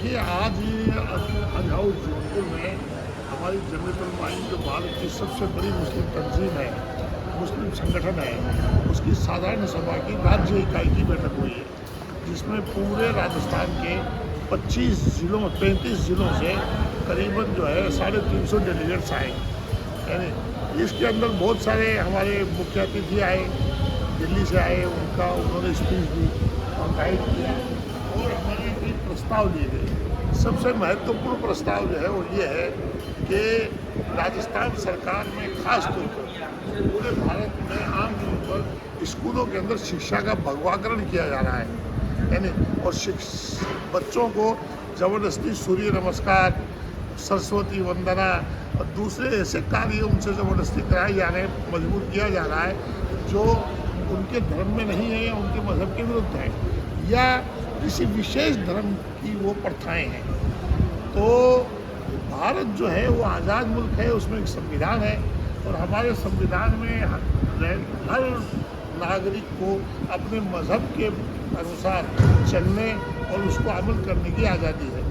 देखिए, आज ये अजहौ जौनपुर में हमारी जमीयत-उल-उलमा जो भारत की सबसे बड़ी मुस्लिम तंजीम है, मुस्लिम संगठन है, उसकी साधारण सभा की राज्य इकाई की बैठक हुई है, जिसमें पूरे राजस्थान के 25 जिलों 35 जिलों से करीबन जो है 350 डेलीगेट्स आए। यानी इसके अंदर बहुत सारे हमारे मुख्य अतिथि आए, दिल्ली से आए, उन्होंने स्पीच दी और गाइड किया और हमारे कई प्रस्ताव लिए गए। सबसे महत्वपूर्ण प्रस्ताव जो है वो ये है कि राजस्थान सरकार में खास तौर पर पूरे भारत में आम तौर पर स्कूलों के अंदर शिक्षा का भगवाकरण किया जा रहा है, यानी और बच्चों को ज़बरदस्ती सूर्य नमस्कार, सरस्वती वंदना और दूसरे ऐसे कार्य उनसे ज़बरदस्ती कराए जा रहे हैं, मजबूर किया जा रहा है जो उनके धर्म में नहीं है या उनके मज़हब के विरुद्ध है या किसी विशेष धर्म की वो प्रथाएं हैं। तो भारत जो है वो आज़ाद मुल्क है, उसमें एक संविधान है और हमारे संविधान में हर नागरिक को अपने मज़हब के अनुसार चलने और उसको अमल करने की आज़ादी है।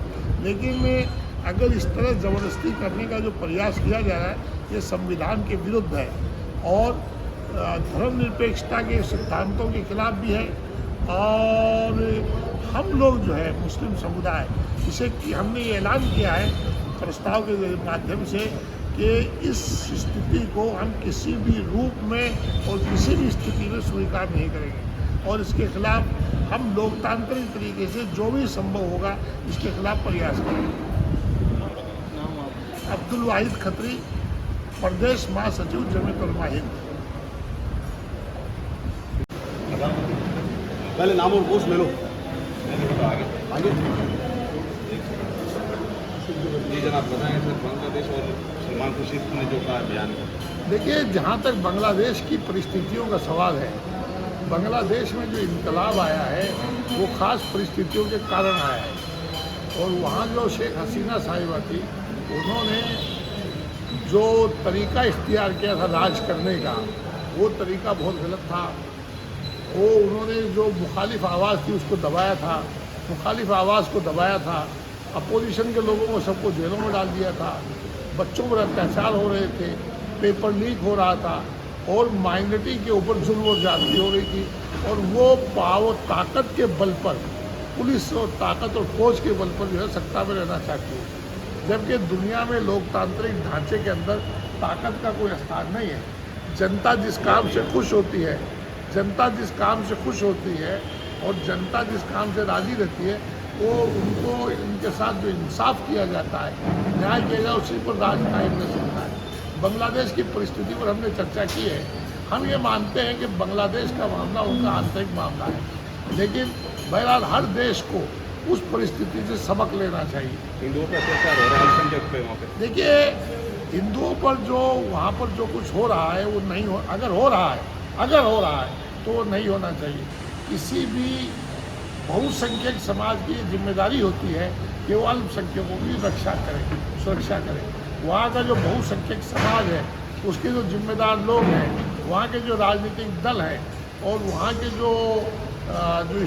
लेकिन अगर इस तरह ज़बरदस्ती करने का जो प्रयास किया जा रहा है ये संविधान के विरुद्ध है और धर्मनिरपेक्षता के सिद्धांतों के खिलाफ भी है। और हम लोग जो है मुस्लिम समुदाय इसे कि हमने ये ऐलान किया है प्रस्ताव के माध्यम से कि इस स्थिति को हम किसी भी रूप में और किसी भी स्थिति में स्वीकार नहीं करेंगे और इसके खिलाफ हम लोकतांत्रिक तरीके से जो भी संभव होगा इसके खिलाफ प्रयास करेंगे। अब्दुल वाहिद खत्री, प्रदेश महासचिव जमीयत-उल-उलमा हिंद। पहले नाम और पोस्ट ले लो। आगे जी जनाब, बताएं सर, बांग्लादेश और सलमान खुर्शीद ने जो कहा बयान में। देखिए, जहाँ तक बांग्लादेश की परिस्थितियों का सवाल है, बांग्लादेश में जो इनकलाब आया है वो ख़ास परिस्थितियों के कारण आया है और वहाँ जो शेख हसीना साहिबा थी उन्होंने जो तरीका इख्तियार किया था राज करने का वो तरीका बहुत गलत था। वो उन्होंने जो मुखालिफ आवाज़ थी उसको दबाया था, मुखालिफ आवाज़ को दबाया था, अपोजिशन के लोगों को सबको जेलों में डाल दिया था, बच्चों पर अत्याचार हो रहे थे, पेपर लीक हो रहा था और माइनॉरिटी के ऊपर जुल्म और ज्यादती हो रही थी और वो पावर ताकत के बल पर, पुलिस और ताकत और फौज के बल पर जो है सत्ता में रहना चाहती है, जबकि दुनिया में लोकतांत्रिक ढांचे के अंदर ताकत का कोई स्थान नहीं है। जनता जिस काम से खुश होती है, जनता जिस काम से खुश होती है और जनता जिस काम से राज़ी रहती है वो उनको इनके साथ जो इंसाफ किया जाता है, न्याय किया जाए, उसी पर राज कायम रह सकता है। बांग्लादेश की परिस्थिति पर हमने चर्चा की है। हम ये मानते हैं कि बांग्लादेश का मामला उनका आंतरिक मामला है, लेकिन बहरहाल हर देश को उस परिस्थिति से सबक लेना चाहिए। हिंदुओं पर अत्याचार हो रहा है अल्पसंख्यक पे वहाँ पे। देखिए, हिंदुओं पर जो वहाँ पर जो कुछ हो रहा है वो नहीं हो, अगर हो रहा है तो वो नहीं होना चाहिए। किसी भी बहुसंख्यक समाज की जिम्मेदारी होती है कि वो अल्पसंख्यकों की रक्षा करें, सुरक्षा करें। वहाँ का जो बहुसंख्यक समाज है उसके जो जिम्मेदार लोग हैं, वहाँ के जो राजनीतिक दल हैं और वहाँ के जो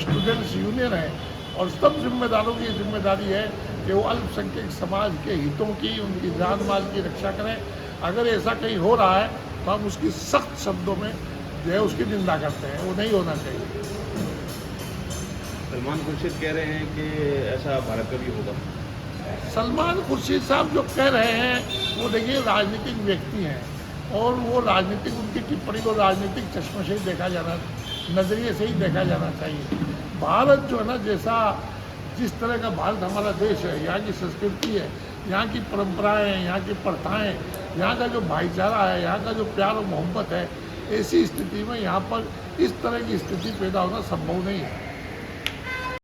स्टूडेंट्स यूनियन है और सब जिम्मेदारों की जिम्मेदारी है कि वो अल्पसंख्यक समाज के हितों की, उनकी जान माल की रक्षा करें। अगर ऐसा कहीं हो रहा है तो हम उसकी सख्त शब्दों में जो है उसकी निंदा करते हैं, वो नहीं होना चाहिए। सलमान खुर्शीद कह रहे हैं कि ऐसा भारत का भी होगा। सलमान खुर्शीद साहब जो कह रहे हैं वो देखिए राजनीतिक व्यक्ति हैं और वो राजनीतिक, उनकी टिप्पणी को राजनीतिक चश्मे से ही देखा जाना, नज़रिए से ही देखा जाना चाहिए। भारत जो है ना, जैसा जिस तरह का भारत हमारा देश है, यहाँ की संस्कृति है, यहाँ की परंपराएं हैं, यहाँ की प्रथाएं, यहाँ का जो भाईचारा है, यहाँ का जो प्यार और मोहब्बत है, ऐसी स्थिति में यहाँ पर इस तरह की स्थिति पैदा होना संभव नहीं है।